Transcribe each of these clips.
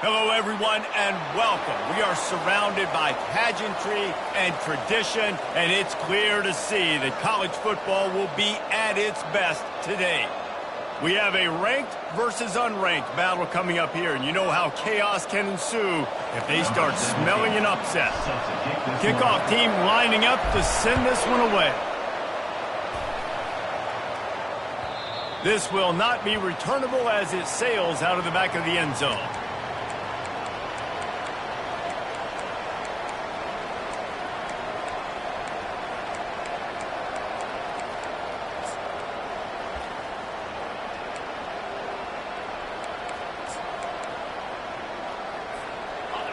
Hello, everyone, and welcome. We are surrounded by pageantry and tradition, and it's clear to see that college football will be at its best today. We have a ranked versus unranked battle coming up here, and you know how chaos can ensue if they start smelling an upset. Kickoff team lining up to send this one away. This will not be returnable as it sails out of the back of the end zone.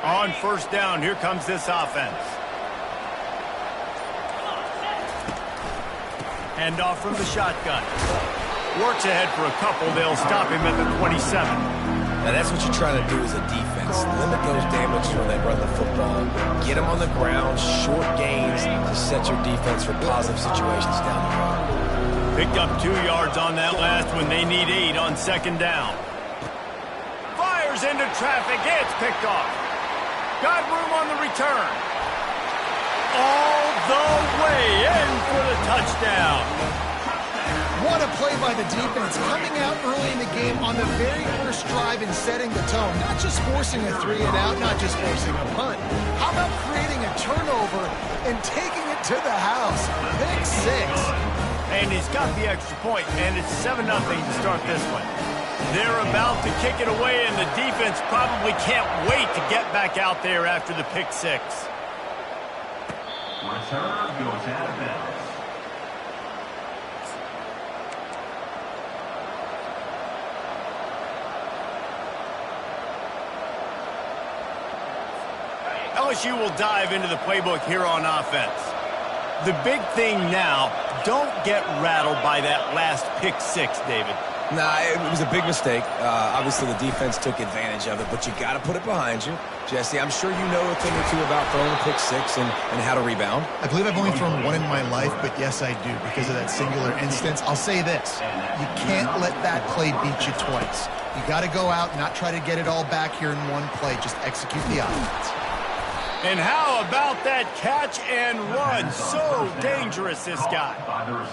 On first down, here comes this offense. Hand off from the shotgun. Works ahead for a couple. They'll stop him at the 27. Now that's what you're trying to do as a defense. Limit those damage when they run the football. Get them on the ground, short gains to set your defense for positive situations down the road. Picked up 2 yards on that last one. They need 8 on second down. Fires into traffic. It's picked off. Got room on the return. All the way in for the touchdown. What a play by the defense, coming out early in the game on the very first drive and setting the tone. Not just forcing a 3-and-out, not just forcing a punt. How about creating a turnover and taking it to the house? Pick 6. And he's got the extra point, and it's 7-0 to start this one. They're about to kick it away, and the defense probably can't wait to get back out there after the pick 6. Return goes out of bounds. LSU will dive into the playbook here on offense. The big thing now, don't get rattled by that last pick 6, David. Nah, it was a big mistake. Obviously, the defense took advantage of it, but you got to put it behind you. Jesse, I'm sure you know a thing or two about throwing a pick 6 and how to rebound. I believe I've only thrown one in my life, but yes, I do, because of that singular instance. I'll say this. You can't let that play beat you twice. You got to go out, not try to get it all back here in one play. Just execute the offense. And how about that catch and run? So dangerous, this guy.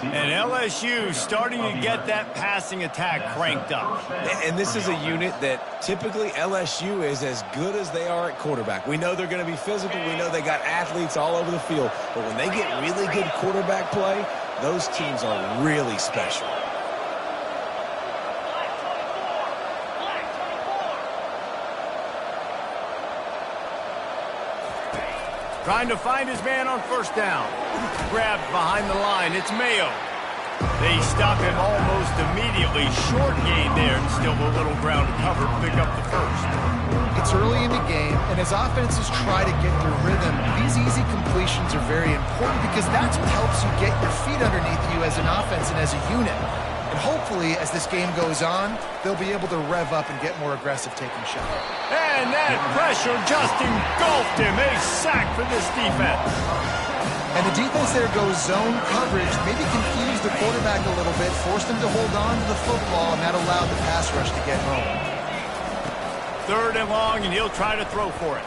And LSU starting to get that passing attack cranked up. And this is a unit that typically LSU is as good as they are at quarterback. We know they're going to be physical. We know they got athletes all over the field. But when they get really good quarterback play, those teams are really special. Trying to find his man on first down. Grabbed behind the line. It's Mayo. They stop him almost immediately. Short gain there, and still a little ground to cover to pick up the first. It's early in the game, and as offenses try to get their rhythm, these easy completions are very important because that's what helps you get your feet underneath you as an offense and as a unit. And hopefully, as this game goes on, they'll be able to rev up and get more aggressive taking shots. And that pressure just engulfed him. A sack for this defense. And the defense there goes zone coverage, maybe confused the quarterback a little bit, forced him to hold on to the football, and that allowed the pass rush to get home. 3rd and long, and he'll try to throw for it.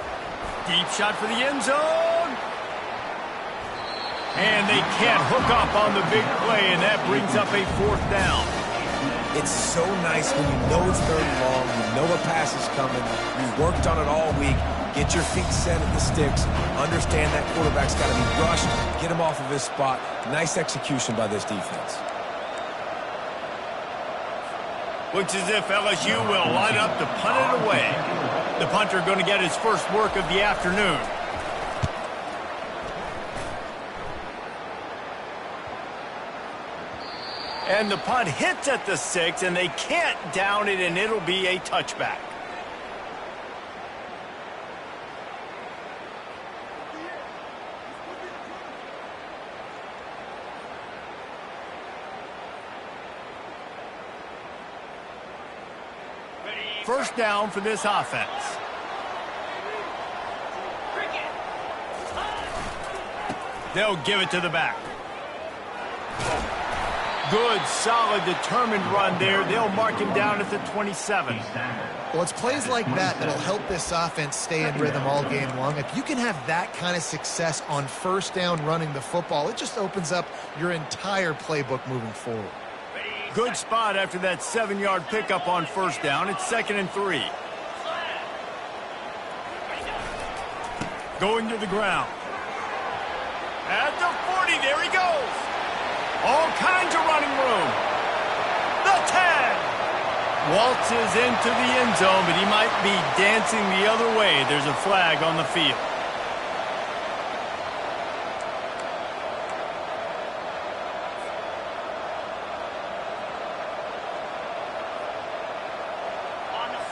Deep shot for the end zone. And they can't hook up on the big play, and that brings up a 4th down. It's so nice when you know it's 3rd and long, you know a pass is coming, you worked on it all week, get your feet set at the sticks, understand that quarterback's got to be rushed, get him off of his spot. Nice execution by this defense. Looks as if LSU will line up to punt it away. The punter going to get his first work of the afternoon. And the punt hits at the 6, and they can't down it, and it'll be a touchback. First down for this offense. They'll give it to the back. Good, solid, determined run there. They'll mark him down at the 27. Well, it's plays like that that'll help this offense stay in rhythm all game long. If you can have that kind of success on first down running the football, it just opens up your entire playbook moving forward. Good spot after that 7-yard pickup on first down. It's 2nd and 3. Going to the ground. At the 40, there he goes. All kinds of running room. The 10. Waltzes into the end zone, but he might be dancing the other way. There's a flag on the field.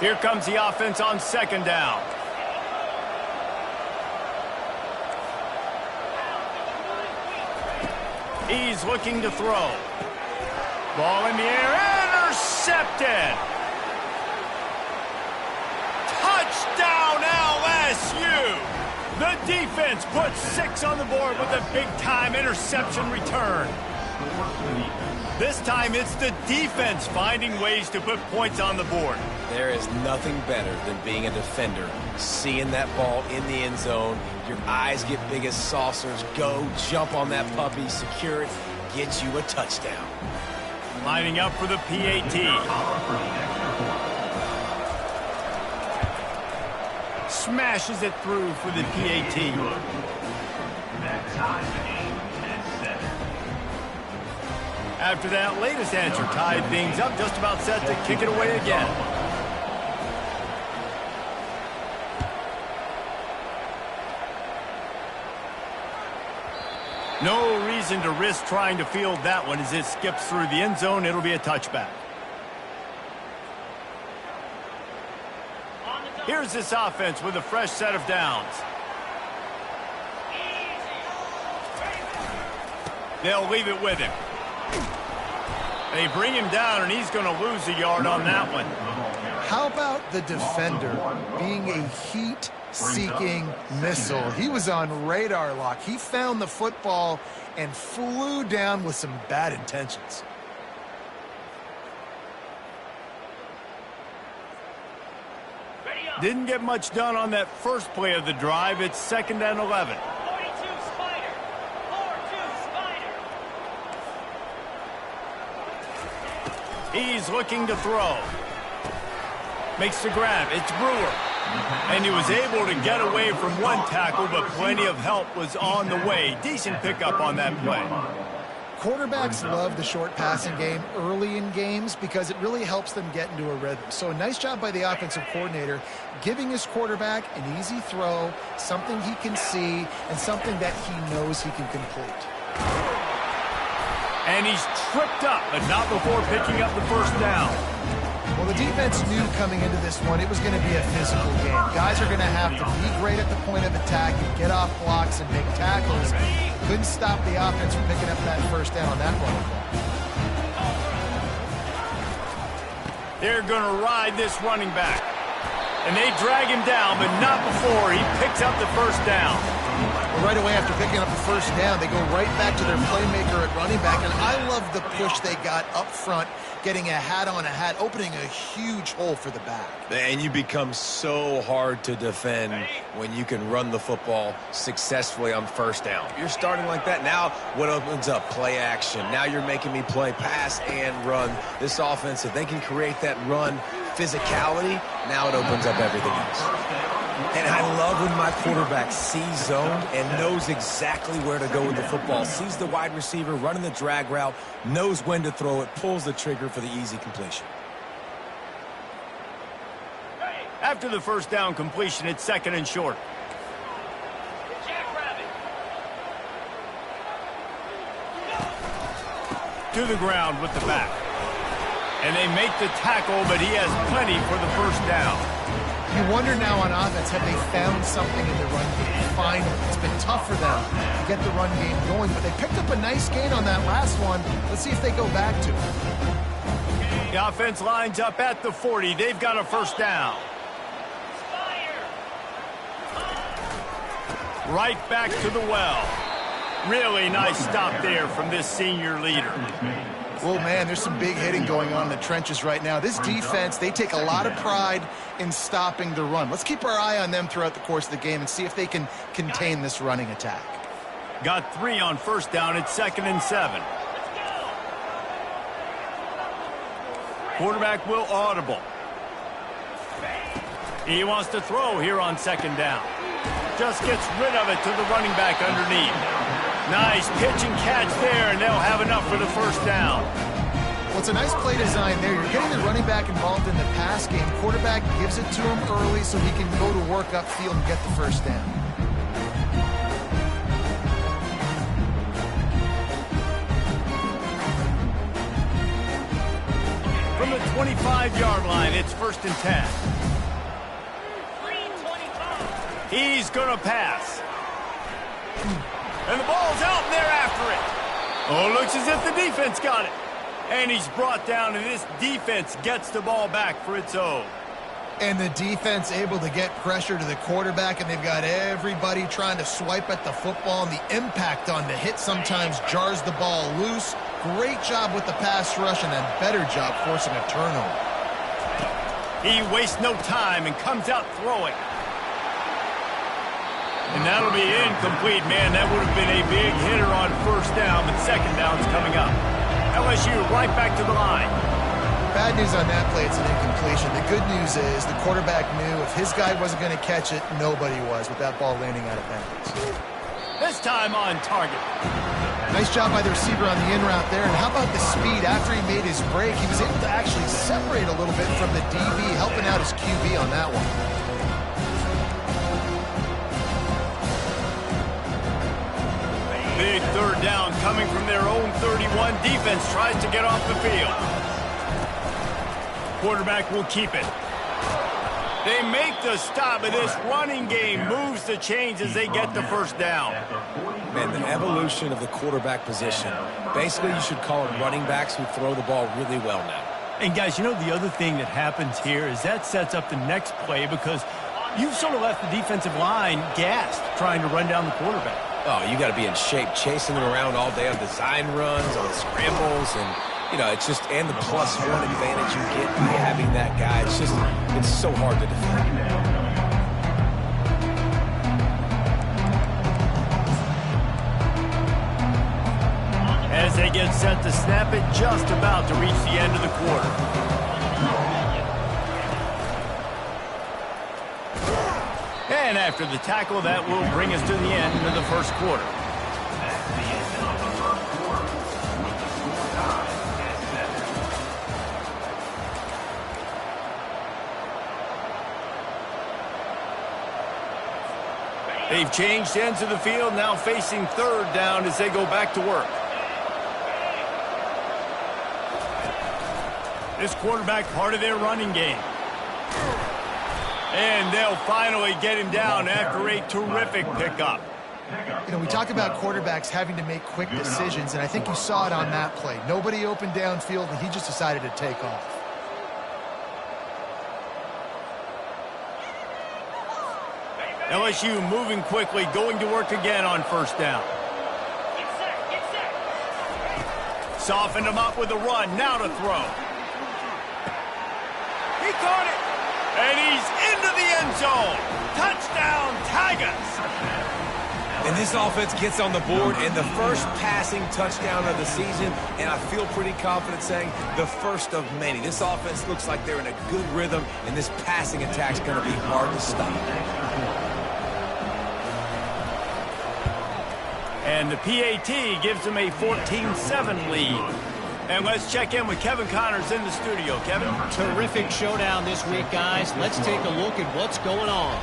Here comes the offense on 2nd down. He's looking to throw. Ball in the air. Intercepted. Touchdown LSU. The defense puts 6 on the board with a big-time interception return. This time it's the defense finding ways to put points on the board. There is nothing better than being a defender, seeing that ball in the end zone. Your eyes get big as saucers. Go, jump on that puppy, secure it, get you a touchdown. Lining up for the PAT. Smashes it through for the PAT. After that latest answer tied things up, just about set to kick it away again. No reason to risk trying to field that one as it skips through the end zone. It'll be a touchback. Here's this offense with a fresh set of downs. They'll leave it with him. They bring him down, and he's going to lose a yard on that one. How about the defender being a heat-seeking missile? He was on radar lock. He found the football and flew down with some bad intentions. Didn't get much done on that first play of the drive. It's 2nd and 11. He's looking to throw. Makes the grab. It's Brewer. And he was able to get away from one tackle, but plenty of help was on the way. Decent pickup on that play. Quarterbacks love the short passing game early in games because it really helps them get into a rhythm. So a nice job by the offensive coordinator giving his quarterback an easy throw, something he can see, and something that he knows he can complete. And he's tripped up, but not before picking up the first down. Well, the defense knew coming into this one it was going to be a physical game. Guys are going to have to be great at the point of attack and get off blocks and make tackles. Couldn't stop the offense from picking up that first down on that one. They're going to ride this running back. And they drag him down, but not before he picks up the first down. Well, right away after picking up the first down, they go right back to their playmaker at running back. And I love the push they got up front, getting a hat on a hat, opening a huge hole for the back. And you become so hard to defend when you can run the football successfully on first down. You're starting like that. Now what opens up? Play action. Now you're making me play pass and run. This offense, if they can create that run physicality, now it opens up everything else. And I love when my quarterback sees zone and knows exactly where to go with the football. Sees the wide receiver running the drag route, knows when to throw it, pulls the trigger for the easy completion. After the first down completion, it's 2nd and short. To the ground with the back. And they make the tackle, but he has plenty for the first down. You wonder now on offense, have they found something in the run game? Finally, it's been tough for them to get the run game going, but they picked up a nice gain on that last one. Let's see if they go back to it. The offense lines up at the 40. They've got a first down. Right back to the well. Really nice stop there from this senior leader. Well, man, there's some big hitting going on in the trenches right now. This defense, they take a lot of pride in stopping the run. Let's keep our eye on them throughout the course of the game and see if they can contain this running attack. Got 3 on first down. It's 2nd and 7. Quarterback will audible. He wants to throw here on 2nd down. Just gets rid of it to the running back underneath. Nice pitch and catch there, and they'll have enough for the first down. Well, it's a nice play design there. You're getting the running back involved in the pass game. Quarterback gives it to him early so he can go to work upfield and get the first down. From the 25-yard line, it's 1st and 10. He's going to pass. And the ball's out, and they're after it. Oh, looks as if the defense got it. And he's brought down, and this defense gets the ball back for its own. And the defense able to get pressure to the quarterback, and they've got everybody trying to swipe at the football, and the impact on the hit sometimes jars the ball loose. Great job with the pass rush, and a better job forcing a turnover. He wastes no time and comes out throwing. And that'll be incomplete, man. That would have been a big hitter on first down, but 2nd down's coming up. LSU right back to the line. Bad news on that play, it's an incompletion. The good news is the quarterback knew if his guy wasn't going to catch it, nobody was with that ball landing out of bounds. This time on target. Nice job by the receiver on the in route there. And how about the speed? After he made his break, he was able to actually separate a little bit from the DB, helping out his QB on that one. Big 3rd down coming from their own 31. Defense tries to get off the field. Quarterback will keep it. They make the stop, but this running game moves the chains as they get the first down. Man, the evolution of the quarterback position. Basically, you should call it running backs who throw the ball really well now. And, guys, you know the other thing that happens here is that sets up the next play because you've sort of left the defensive line gassed trying to run down the quarterback. Oh, you got to be in shape, chasing them around all day on design runs, on scrambles, and, you know, it's just, and the +1 advantage you get by having that guy. It's just, it's so hard to defend. As they get set to snap it, just about to reach the end of the quarter. And after the tackle, that will bring us to the end of the first quarter. They've changed ends of the field, now facing 3rd down as they go back to work. This quarterback part of their running game. And they'll finally get him down after a terrific pickup. You know, we talk about quarterbacks having to make quick decisions, and I think you saw it on that play. Nobody opened downfield, and he just decided to take off. LSU moving quickly, going to work again on first down. Softened him up with a run, now to throw. He caught it, and he's into the end zone. Touchdown, Tigers! And this offense gets on the board, and the first passing touchdown of the season, and I feel pretty confident saying the first of many. This offense looks like they're in a good rhythm, and this passing attack's going to be hard to stop. And the PAT gives them a 14-7 lead. And let's check in with Kevin Connors in the studio. Kevin? Terrific showdown this week, guys. Let's take a look at what's going on.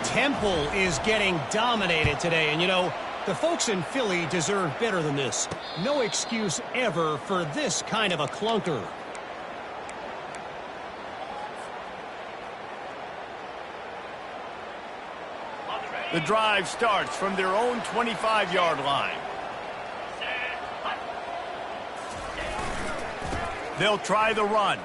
Temple is getting dominated today. And, you know, the folks in Philly deserve better than this. No excuse ever for this kind of a clunker. The drive starts from their own 25-yard line. They'll try the run.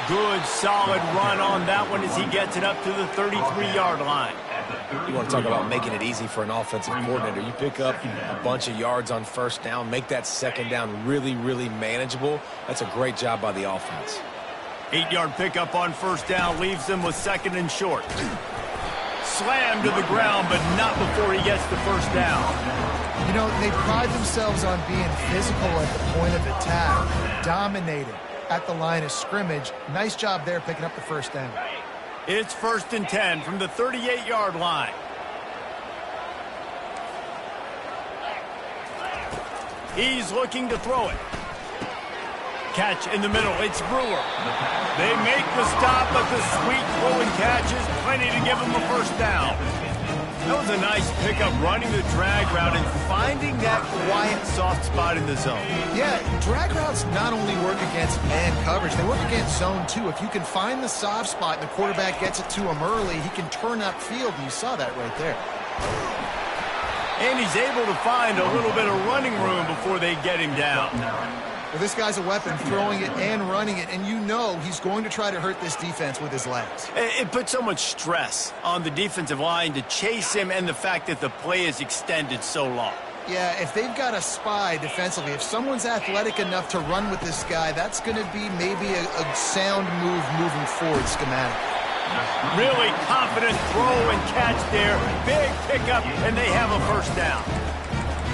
Good, solid run on that one as he gets it up to the 33-yard line. You want to talk about making it easy for an offensive coordinator. You pick up a bunch of yards on first down, make that second down really, really manageable. That's a great job by the offense. 8-yard pickup on first down leaves them with second and short. Slammed to the ground, but not before he gets the first down. You know, they pride themselves on being physical at the point of attack, dominated at the line of scrimmage. Nice job there picking up the first down. It's 1st and 10 from the 38-yard line. He's looking to throw it. Catch in the middle. It's Brewer. They make the stop, but the sweet throw and catch is plenty to give him a first down. That was a nice pickup, running the drag route and finding that quiet, soft spot in the zone. Yeah, drag routes not only work against man coverage, they work against zone too. If you can find the soft spot and the quarterback gets it to him early, he can turn upfield, and you saw that right there. And he's able to find a little bit of running room before they get him down. Well, this guy's a weapon, throwing it and running it, and you know he's going to try to hurt this defense with his legs. It puts so much stress on the defensive line to chase him, and the fact that the play is extended so long. Yeah, if they've got a spy defensively, if someone's athletic enough to run with this guy, that's going to be maybe a sound move moving forward schematic. Really confident throw and catch there. Big pickup, and they have a first down.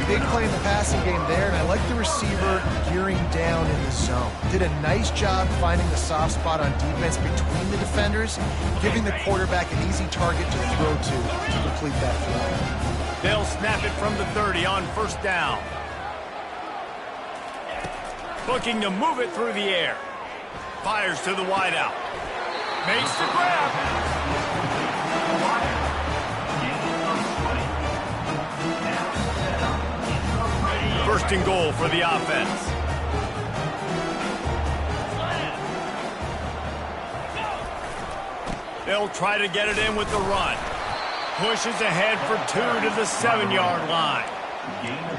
Big play in the passing game there, and I like the receiver gearing down in the zone. Did a nice job finding the soft spot on defense between the defenders, giving the quarterback an easy target to throw to complete that throw. They'll snap it from the 30 on first down. Looking to move it through the air. Fires to the wideout. Makes the grab. First and goal for the offense. They'll try to get it in with the run. Pushes ahead for 2 to the 7-yard line. Gain of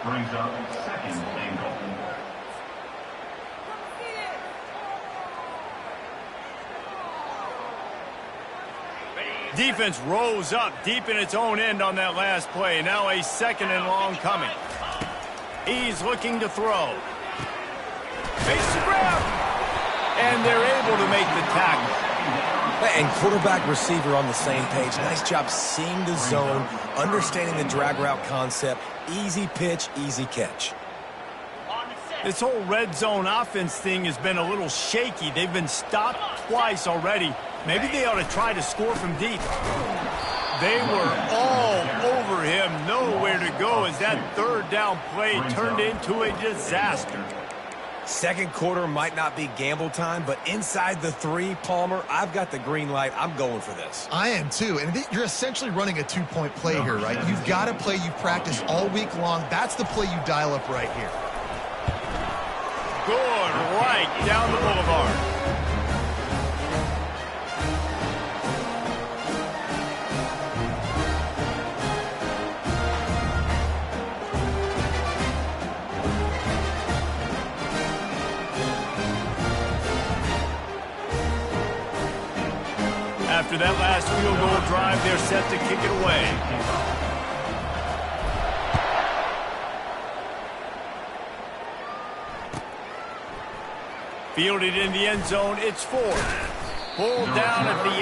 2. Brings up 2nd and goal. Defense rose up deep in its own end on that last play. Now a 2nd and long coming. He's looking to throw. Makes the grab. And they're able to make the tackle. And quarterback receiver on the same page. Nice job seeing the zone, understanding the drag route concept. Easy pitch, easy catch. This whole red zone offense thing has been a little shaky. They've been stopped twice already. Maybe they ought to try to score from deep. They were all over him, nowhere to go as that 3rd down play turned into a disaster. Second quarter might not be gamble time, but inside the 3, Palmer, I've got the green light. I'm going for this. I am too, and you're essentially running a 2-point play here, right? You've got a play you practice all week long. That's the play you dial up right here. Good, right down the boulevard. After that last field goal drive, they're set to kick it away. Fielded in the end zone, it's 4. Pulled down at the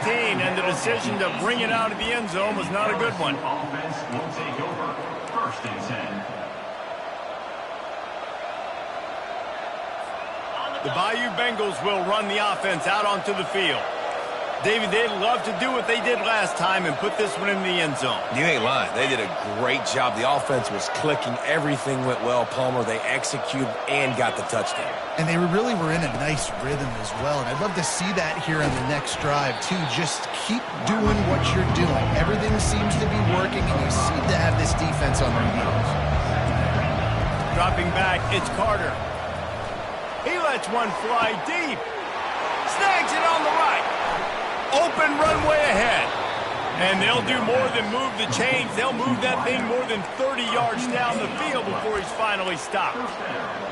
18, and the decision to bring it out of the end zone was not a good one. Offense will take over 1st and 10. The Bayou Bengals will run the offense out onto the field. David, they'd love to do what they did last time and put this one in the end zone. You ain't lying. They did a great job. The offense was clicking. Everything went well, Palmer. They executed and got the touchdown. And they really were in a nice rhythm as well. And I'd love to see that here on the next drive, too. Just keep doing what you're doing. Everything seems to be working, and you seem to have this defense on their heels. Dropping back, it's Carter. He lets one fly deep. Snags it on the right. Open runway ahead. And they'll do more than move the chains. They'll move that thing more than 30 yards down the field before he's finally stopped.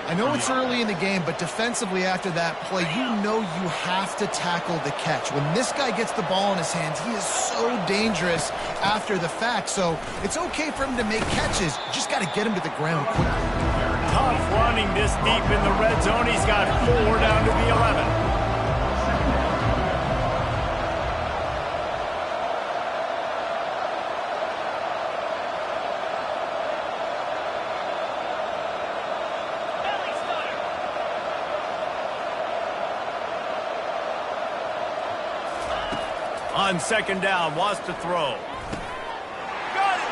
I know it's early in the game, but defensively after that play, you know you have to tackle the catch. When this guy gets the ball in his hands, he is so dangerous after the fact. So it's okay for him to make catches. You just got to get him to the ground quickly. Tough running this deep in the red zone. He's got 4 down to the 11. On second down, wants to throw. Got it!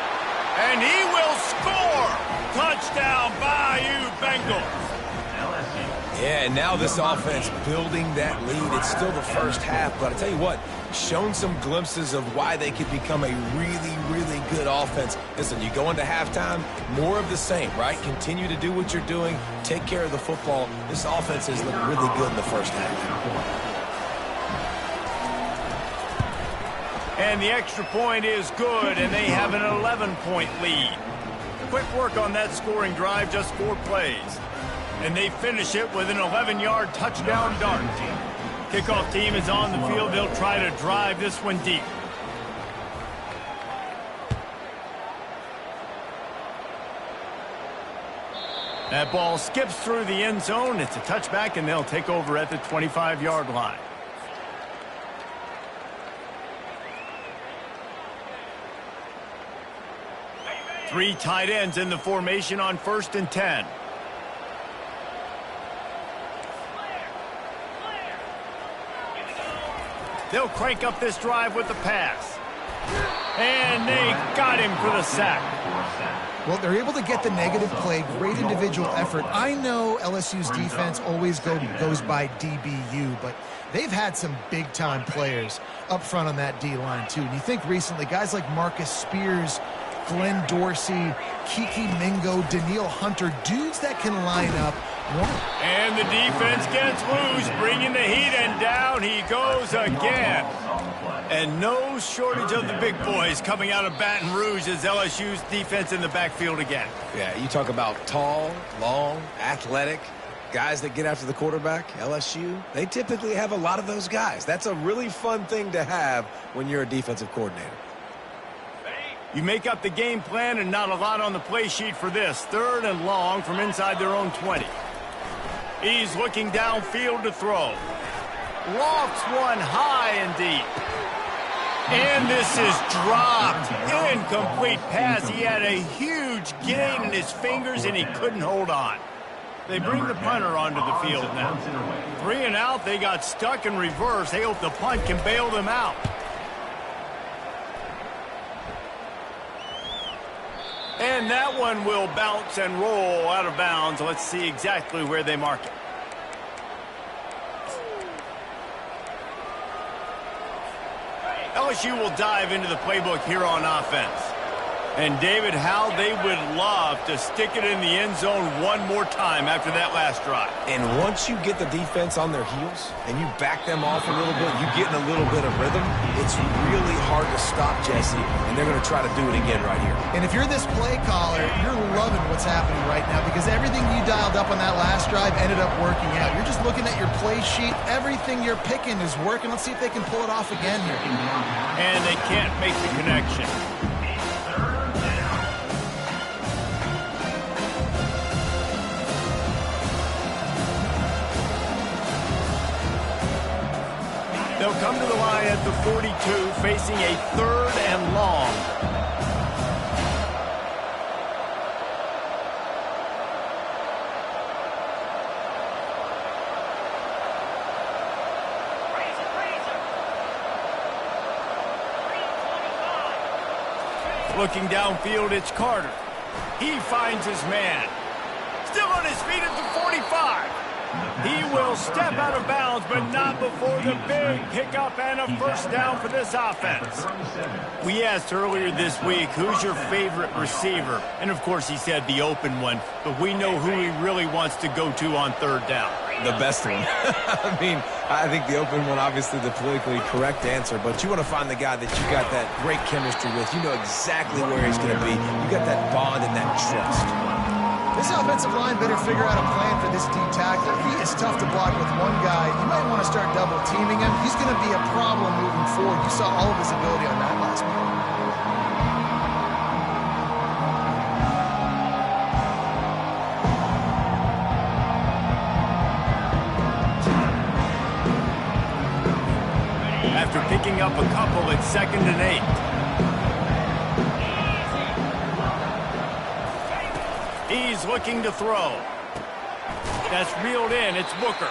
And he will score! Touchdown, Bayou Bengals! Yeah, and now this offense building that lead. It's still the first half, but I tell you what, shown some glimpses of why they could become a really, really good offense. Listen, you go into halftime, more of the same, right? Continue to do what you're doing, take care of the football. This offense has looked really good in the first half. And the extra point is good, and they have an 11-point lead. Quick work on that scoring drive, just 4 plays. And they finish it with an 11-yard touchdown dart. Kickoff team is on the field. They'll try to drive this one deep. That ball skips through the end zone. It's a touchback, and they'll take over at the 25-yard line. Three tight ends in the formation on 1st and 10. They'll crank up this drive with the pass. And they got him for the sack. Well, they're able to get the negative play, great individual effort. I know LSU's defense always goes by DBU, but they've had some big-time players up front on that D-line, too. And you think recently, guys like Marcus Spears, Glenn Dorsey, Kiki Mingo, Daniil Hunter, dudes that can line up. And the defense gets loose, bringing the heat, and down he goes again. And no shortage of the big boys coming out of Baton Rouge as LSU's defense in the backfield again. Yeah, you talk about tall, long, athletic, guys that get after the quarterback, LSU, they typically have a lot of those guys. That's a really fun thing to have when you're a defensive coordinator. You make up the game plan and not a lot on the play sheet for this. 3rd and long from inside their own 20. He's looking downfield to throw. Lofts one high and deep. And this is dropped. Incomplete pass. He had a huge gain in his fingers and he couldn't hold on. They bring the punter onto the field now. 3 and out. They got stuck in reverse. They hope the punt can bail them out. And that one will bounce and roll out of bounds. Let's see exactly where they mark it. LSU will dive into the playbook here on offense. And, David, how they would love to stick it in the end zone one more time after that last drive. And once you get the defense on their heels and you back them off a little bit, you get in a little bit of rhythm, it's really hard to stop, Jesse, and they're going to try to do it again right here. And if you're this play caller, you're loving what's happening right now because everything you dialed up on that last drive ended up working out. You're just looking at your play sheet. Everything you're picking is working. Let's see if they can pull it off again here. And they can't make the connection. They'll come to the line at the 42, facing a 3rd and long. Looking downfield, it's Carter. He finds his man. Still on his feet at the 45. He will step out of bounds, but not before the big pickup and a 1st down for this offense. We asked earlier this week, who's your favorite receiver? And, of course, he said the open one, but we know who he really wants to go to on 3rd down. The best one. I mean, I think the open one, obviously the politically correct answer, but you want to find the guy that you got that great chemistry with. You know exactly where he's going to be. You got that bond and that trust. This offensive line better figure out a plan for this D tackle. He is tough to block with one guy. You might want to start double teaming him. He's going to be a problem moving forward. You saw all of his ability on that last week. After picking up a couple at 2nd and 8. He's looking to throw. That's reeled in. It's Booker.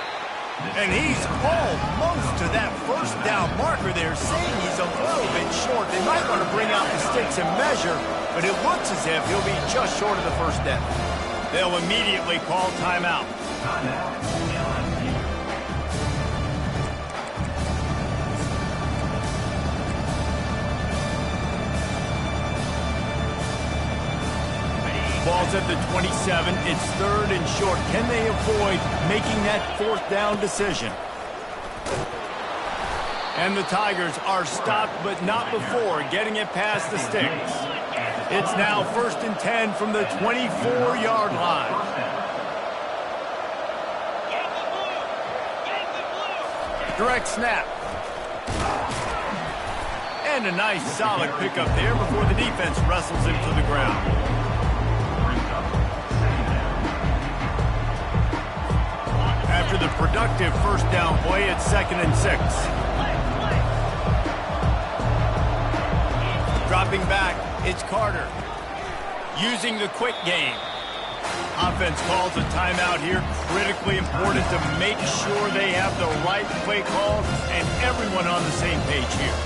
And he's almost to that first down marker there, saying he's a little bit short. They might want to bring out the sticks and measure, but it looks as if he'll be just short of the first down. They'll immediately call timeout. Ball's at the 27. It's 3rd and short. Can they avoid making that 4th down decision? And the Tigers are stopped, but not before getting it past the sticks. It's now 1st and 10 from the 24-yard line. Direct snap. And a nice solid pickup there before the defense wrestles him to the ground. After the productive first down play, it's 2nd and 6. Dropping back, it's Carter. Using the quick game. Offense calls a timeout here. Critically important to make sure they have the right play call and everyone on the same page here.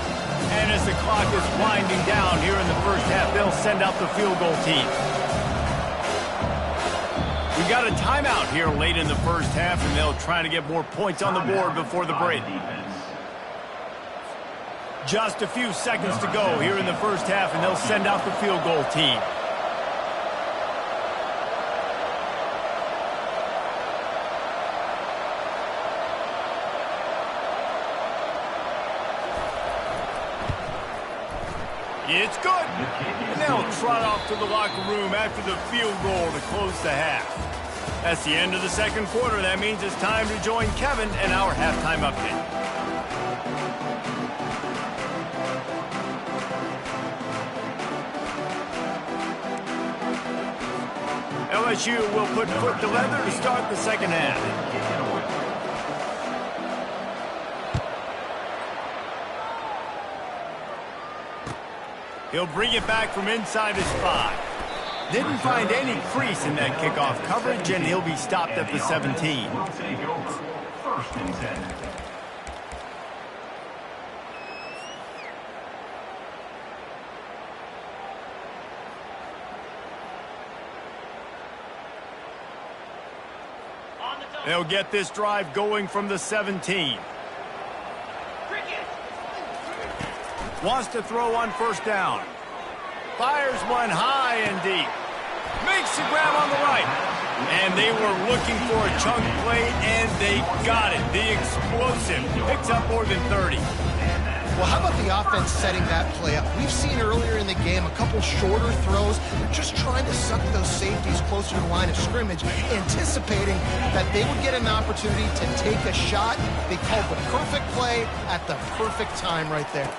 And as the clock is winding down here in the first half, they'll send out the field goal team. We got a timeout here late in the first half, and they'll try to get more points on the board before the break. Just a few seconds to go here in the first half, and they'll send out the field goal team. It's good. And they'll trot off to the locker room after the field goal to close the half. That's the end of the second quarter. That means it's time to join Kevin and our halftime update. LSU will put foot to leather to start the second half. He'll bring it back from inside his 5. Didn't find any crease in that kickoff coverage, and he'll be stopped at the 17. They'll get this drive going from the 17. Wants to throw on first down. Fires one high and deep. Makes the grab on the right. And they were looking for a chunk play, and they got it. The explosive picks up more than 30. Well, how about the offense setting that play up? We've seen earlier in the game a couple shorter throws. They're just trying to suck those safeties closer to the line of scrimmage, anticipating that they would get an opportunity to take a shot. They called the perfect play at the perfect time right there.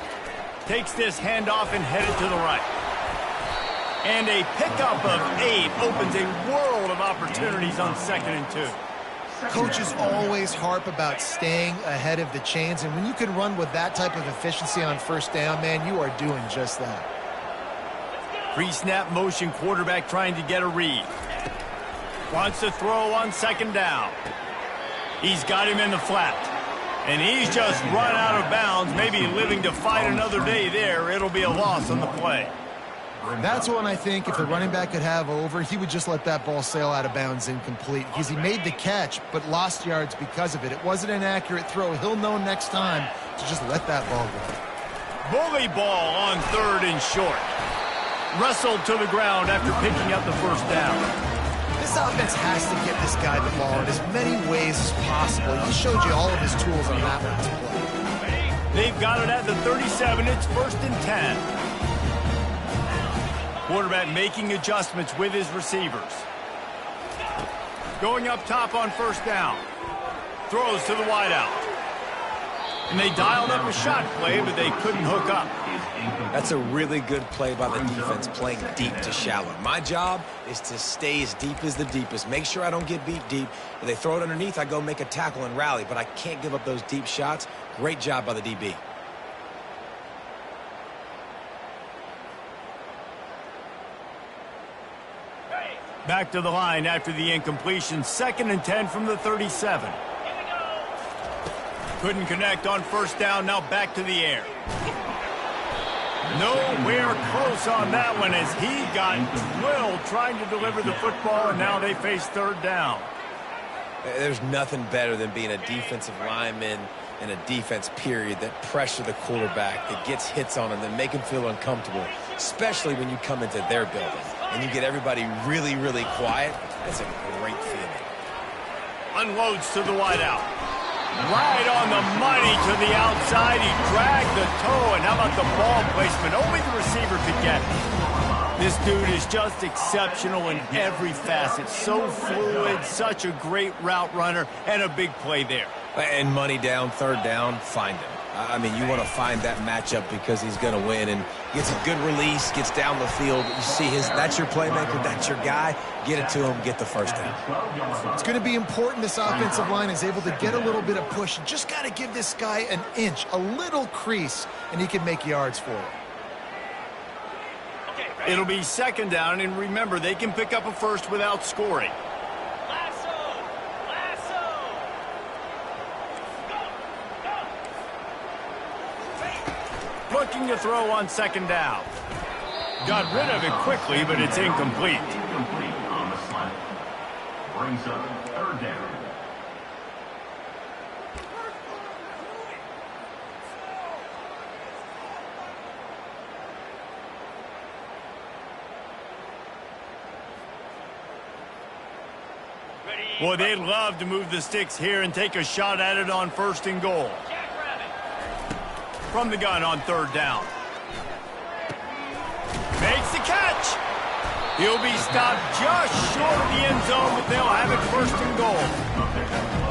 Takes this handoff and headed to the right. And a pickup of 8 opens a world of opportunities on 2nd and 2. Coaches always harp about staying ahead of the chains, and when you can run with that type of efficiency on first down, man, you are doing just that. Pre-snap motion, quarterback trying to get a read. Wants to throw on 2nd down. He's got him in the flat. And he's just run out of bounds, maybe living to fight another day there. It'll be a loss on the play. That's one I think if the running back could have over, he would just let that ball sail out of bounds incomplete, because he made the catch but lost yards because of it. It wasn't an accurate throw. He'll know next time to just let that ball go. Bully ball on 3rd and short. Wrestled to the ground after picking up the first down. This This offense has to get this guy the ball in as many ways as possible. He showed you all of his tools on that last play. They've got it at the 37. It's 1st and 10. Quarterback making adjustments with his receivers. Going up top on 1st down. Throws to the wideout. And they dialed up a shot play, but they couldn't hook up. That's a really good play by the defense, playing deep to shallow. My job is to stay as deep as the deepest. Make sure I don't get beat deep. If they throw it underneath, I go make a tackle and rally, but I can't give up those deep shots. Great job by the DB. Back to the line after the incompletion. 2nd and 10 from the 37. Couldn't connect on 1st down. Now back to the air. Nowhere close on that one as he got drilled trying to deliver the football, and now they face 3rd down. There's nothing better than being a defensive lineman in a defense period that pressure the quarterback, that gets hits on him, that make him feel uncomfortable, especially when you come into their building and you get everybody really, really quiet. That's a great feeling. Unloads to the wideout. Right on the money to the outside. He dragged the toe, and how about the ball placement? Only the receiver could get it. This dude is just exceptional in every facet. So fluid, such a great route runner, and a big play there. And money down, 3rd down, find him. I mean, you want to find that matchup because he's going to win, and gets a good release, gets down the field. You see that's your playmaker, that's your guy. Get it to him, get the 1st down. It's going to be important this offensive line is able to get a little bit of push. You just got to give this guy an inch, a little crease, and he can make yards for it. It'll be 2nd down, and remember, they can pick up a 1st without scoring. Looking to throw on 2nd down. Got rid of it quickly, but it's incomplete. Incomplete on the slant. Brings up 3rd down. Boy, they'd love to move the sticks here and take a shot at it on 1st and goal. From the gun on 3rd down. Makes the catch. He'll be stopped just short of the end zone, but they'll have it 1st and goal.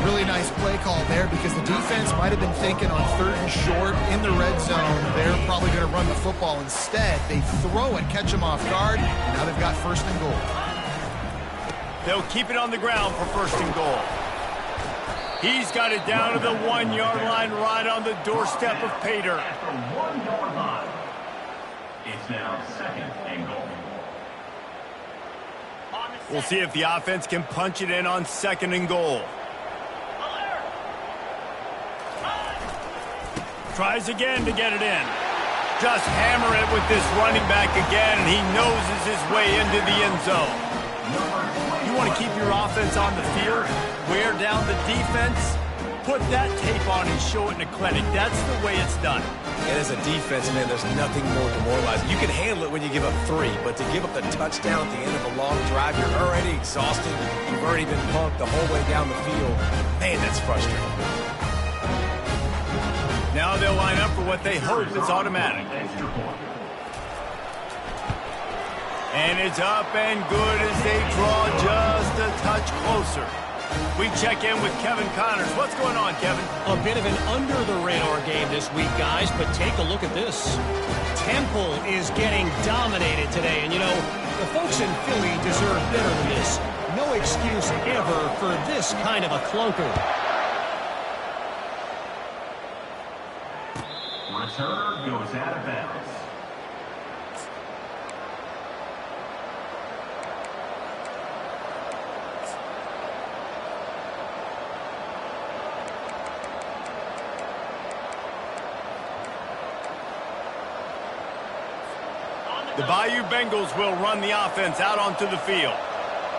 Really nice play call there because the defense might have been thinking on 3rd and short in the red zone. They're probably going to run the football instead. They throw it, catch them off guard, and now they've got 1st and goal. They'll keep it on the ground for 1st and goal. He's got it down to the 1-yard line, right on the doorstep of Pater. At the 1-yard line. It's now 2nd and goal. We'll see if the offense can punch it in on 2nd and goal. Tries again to get it in. Just hammer it with this running back again, and he noses his way into the end zone. You want to keep your offense on the field, wear down the defense, put that tape on and show it in a clinic. That's the way it's done. And as a defense, man, there's nothing more demoralizing. You can handle it when you give up 3, but to give up the touchdown at the end of a long drive, you're already exhausted. You've already been punked the whole way down the field. Man, that's frustrating. Now they'll line up for what they hope is automatic. And it's up and good as they draw just a touch closer. We check in with Kevin Connors. What's going on, Kevin? A bit of an under-the-radar game this week, guys, but take a look at this. Temple is getting dominated today, and, you know, the folks in Philly deserve better than this. No excuse ever for this kind of a clunker. Returner goes out of bounds. The Bayou Bengals will run the offense out onto the field.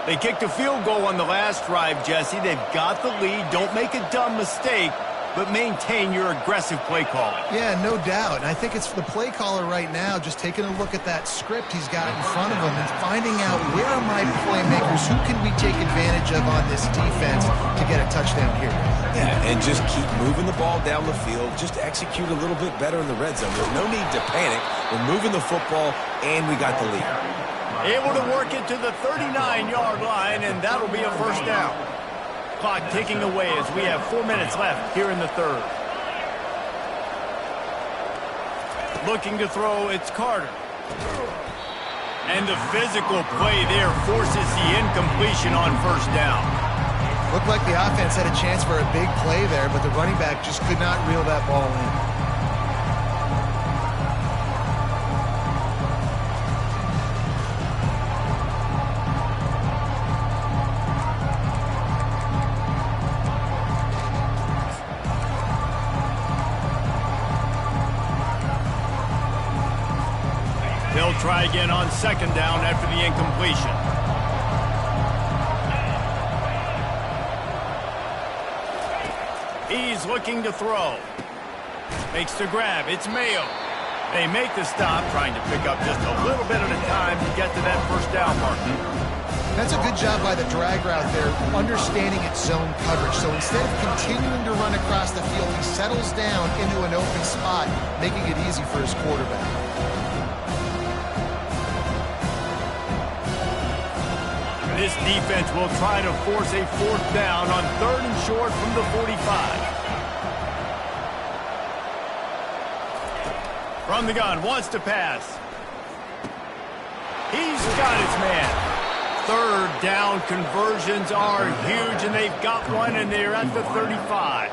They kicked a field goal on the last drive, Jesse. They've got the lead. Don't make a dumb mistake. but maintain your aggressive play call. Yeah, no doubt. And I think it's the play caller right now just taking a look at that script he's got in front of him and finding out where are my playmakers, who can we take advantage of on this defense to get a touchdown here. Yeah, and just keep moving the ball down the field. Just execute a little bit better in the red zone. There's no need to panic. We're moving the football, and we got the lead. Able to work it to the 39-yard line, and that'll be a first down. Clock ticking away as we have 4 minutes left here in the third. Looking to throw, it's Carter. And the physical play there forces the incompletion on first down. Looked like the offense had a chance for a big play there, but the running back just could not reel that ball in. They'll try again on second down after the incompletion. He's looking to throw. Makes the grab. It's Mayo. They make the stop, trying to pick up just a little bit at a time to get to that first down mark. That's a good job by the drag route there, understanding its zone coverage. So instead of continuing to run across the field, he settles down into an open spot, making it easy for his quarterback. This defense will try to force a fourth down on third and short from the 45. From the gun, wants to pass. He's got his man. Third down conversions are huge, and they've got one, and they're at the 35.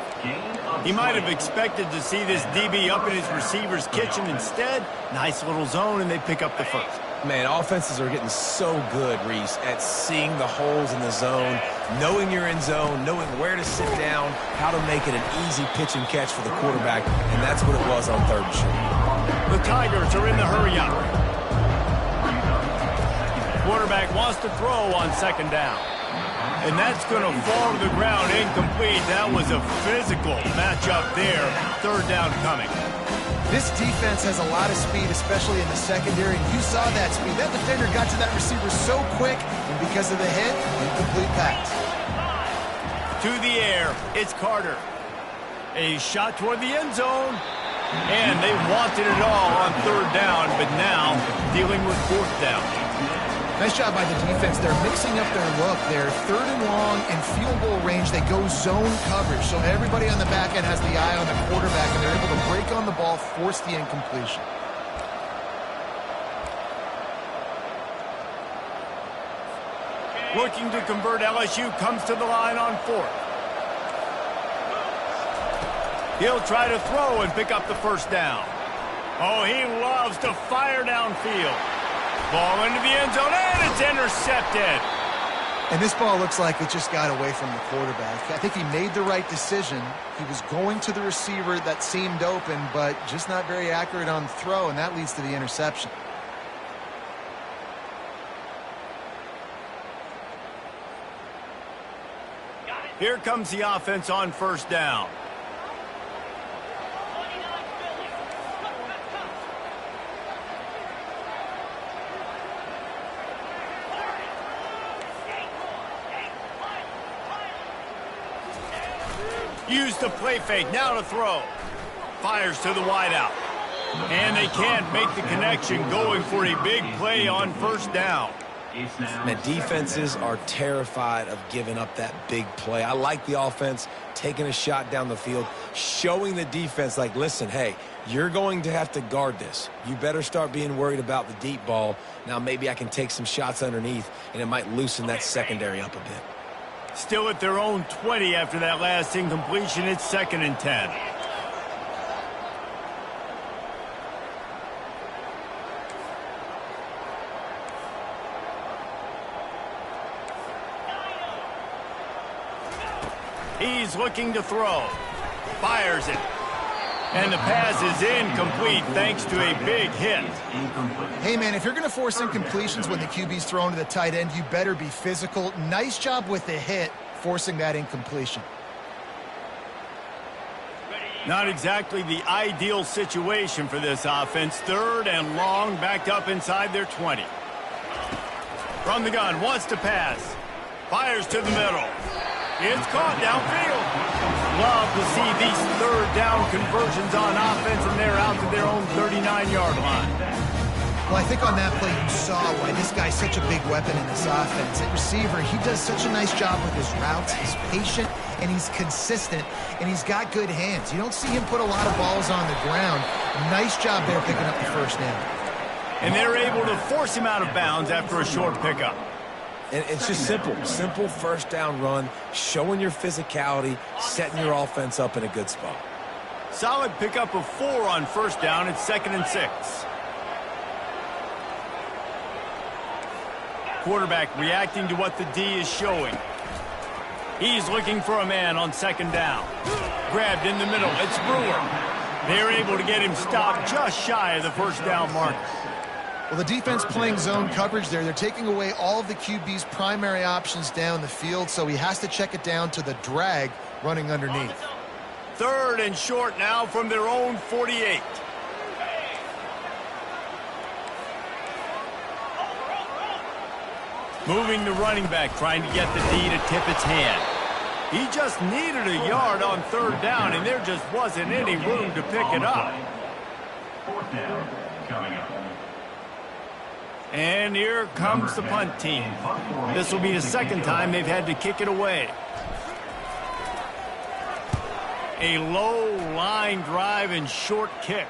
He might have expected to see this DB up in his receiver's kitchen. Instead, nice little zone, and they pick up the first. Man, offenses are getting so good, Reese, at seeing the holes in the zone, knowing you're in zone, knowing where to sit down, how to make it an easy pitch and catch for the quarterback, and that's what it was on third and short. The Tigers are in the hurry-up. Quarterback wants to throw on second down. And that's going to fall to the ground incomplete. That was a physical matchup there. Third down coming. This defense has a lot of speed, especially in the secondary, and you saw that speed. That defender got to that receiver so quick, and because of the hit, incomplete pass. To the air, it's Carter. A shot toward the end zone, and they wanted it all on third down, but now dealing with fourth down. Nice job by the defense. They're mixing up their look. They're third and long in field goal range. They go zone coverage. So everybody on the back end has the eye on the quarterback, and they're able to break on the ball, force the incompletion. Looking to convert, LSU comes to the line on fourth. He'll try to throw and pick up the first down. Oh, he loves to fire downfield. Ball into the end zone, and it's intercepted. And this ball looks like it just got away from the quarterback. I think he made the right decision. He was going to the receiver that seemed open, but just not very accurate on the throw, and that leads to the interception. Here comes the offense on first down. Use the play fake, now to throw. Fires to the wideout. And they can't make the connection, going for a big play on first down. Man, defenses are terrified of giving up that big play. I like the offense taking a shot down the field, showing the defense like, listen, hey, you're going to have to guard this. You better start being worried about the deep ball. Now maybe I can take some shots underneath, and it might loosen that secondary up a bit. Still at their own 20 after that last incompletion. It's 2nd and 10. He's looking to throw. Fires it. And the pass is incomplete thanks to a big hit. Hey, man, if you're going to force incompletions when the QB's thrown to the tight end, you better be physical. Nice job with the hit, forcing that incompletion. Not exactly the ideal situation for this offense. 3rd and long, backed up inside their 20. From the gun, wants to pass. Fires to the middle. It's caught downfield. Love to see these 3rd down conversions on offense, and they're out to their own 39-yard line. Well, I think on that play you saw why this guy's such a big weapon in this offense. At receiver, he does such a nice job with his routes. He's patient, and he's consistent, and he's got good hands. You don't see him put a lot of balls on the ground. Nice job there picking up the first down. And they're able to force him out of bounds after a short pickup. And it's just simple 1st down run, showing your physicality, setting your offense up in a good spot. Solid pickup of 4 on 1st down. It's 2nd and 6. Quarterback reacting to what the D is showing. He's looking for a man on 2nd down. Grabbed in the middle. It's Brewer. They're able to get him stopped just shy of the 1st down marker. Well, the defense playing zone coverage there. They're taking away all of the QB's primary options down the field, so he has to check it down to the drag running underneath. 3rd and short now from their own 48. Moving the running back, trying to get the D to tip its hand. He just needed a yard on 3rd down, and there just wasn't any room to pick it up. 4th down coming up. And here comes the punt team. This will be the 2nd time they've had to kick it away. A low line drive and short kick.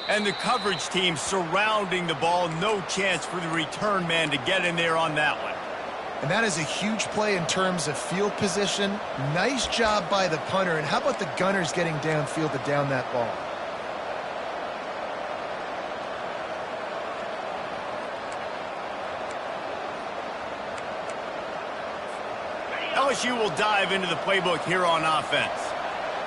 And the coverage team surrounding the ball. No chance for the return man to get in there on that one. And that is a huge play in terms of field position. Nice job by the punter. And how about the gunners getting downfield to down that ball? LSU will dive into the playbook here on offense.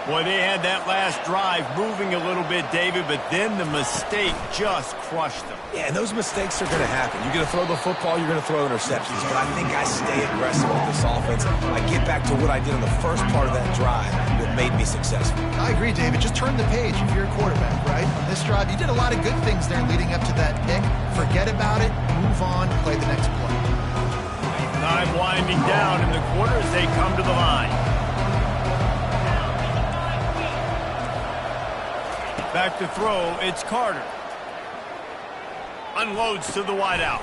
Boy, they had that last drive moving a little bit, David, but then the mistake just crushed them. Yeah, and those mistakes are going to happen. You're going to throw the football, you're going to throw interceptions. But I think I stay aggressive with this offense. I get back to what I did on the first part of that drive that made me successful. I agree, David. Just turn the page if you're a quarterback, right? On this drive, you did a lot of good things there leading up to that pick. Forget about it, move on, play the next play. Time winding down in the quarter as they come to the line. Back to throw, it's Carter. Unloads to the wideout.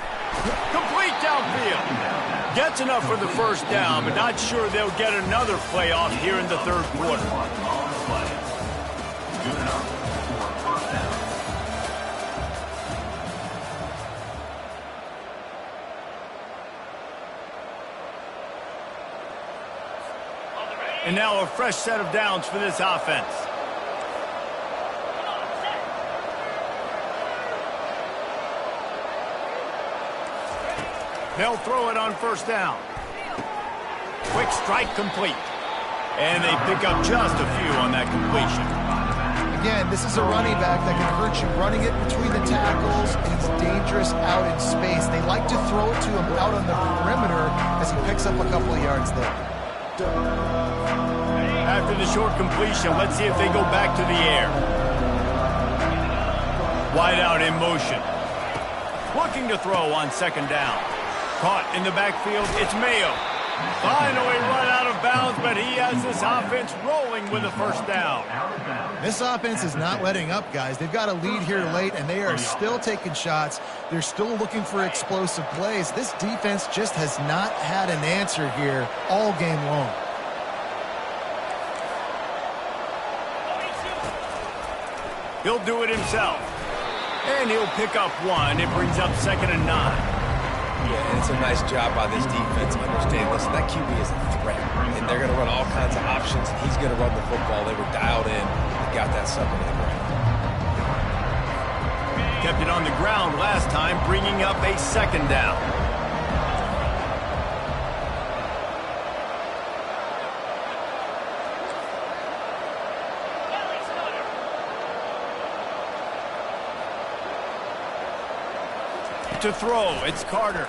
Complete downfield. Gets enough for the 1st down, but not sure they'll get another play off here in the 3rd quarter. And now a fresh set of downs for this offense. They'll throw it on 1st down. Quick strike complete. And they pick up just a few on that completion. Again, this is a running back that can hurt you running it between the tackles, and it's dangerous out in space. They like to throw it to him out on the perimeter as he picks up a couple of yards there. After the short completion, let's see if they go back to the air. Wide out in motion. Looking to throw on 2nd down. Caught in the backfield, it's Mayo. Finally run out of bounds, but he has this offense rolling with a 1st down. This offense is not letting up, guys. They've got a lead here late, and they are still taking shots. They're still looking for explosive plays. This defense just has not had an answer here all game long. He'll do it himself. And he'll pick up 1. It brings up 2nd and 9. Yeah, and it's a nice job by this defense understanding, listen, that QB is a threat, and they're going to run all kinds of options. He's going to run the football. They were dialed in and got that sucker to the ground. Kept it on the ground last time, bringing up a 2nd down. To throw, it's Carter.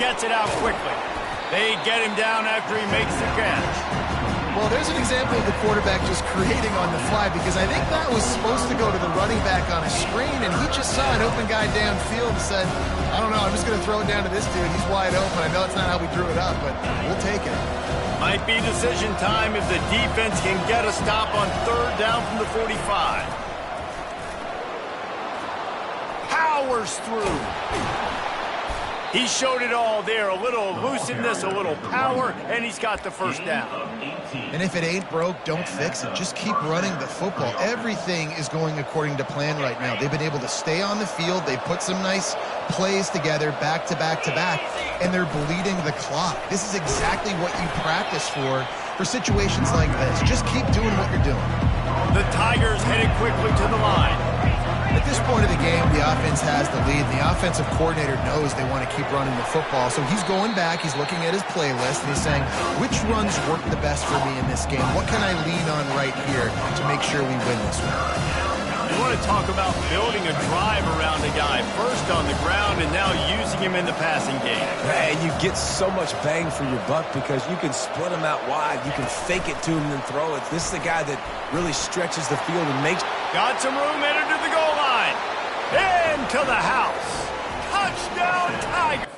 Gets it out quickly. They get him down after he makes the catch. Well, there's an example of the quarterback just creating on the fly, because I think that was supposed to go to the running back on a screen, and he just saw an open guy downfield and said, I don't know, I'm just going to throw it down to this dude. He's wide open. I know it's not how we drew it up, but we'll take it. Might be decision time if the defense can get a stop on third down from the 45. Powers through. He showed it all there. A little elusiveness, a little power, and he's got the first down. And if it ain't broke, don't fix it. Just keep running the football. Everything is going according to plan right now. They've been able to stay on the field. They've put some nice plays together back to back to back, and they're bleeding the clock. This is exactly what you practice for situations like this. Just keep doing what you're doing. The Tigers headed quickly to the line. At this point of the game, the offense has the lead. The offensive coordinator knows they want to keep running the football. So he's going back, he's looking at his playlist, and he's saying, which runs work the best for me in this game? What can I lean on right here to make sure we win this one? You want to talk about building a drive around a guy, first on the ground and now using him in the passing game. And you get so much bang for your buck because you can split him out wide. You can fake it to him and then throw it. This is the guy that really stretches the field and makes... Got some room headed to the goal line. Into the house. Touchdown, Tigers.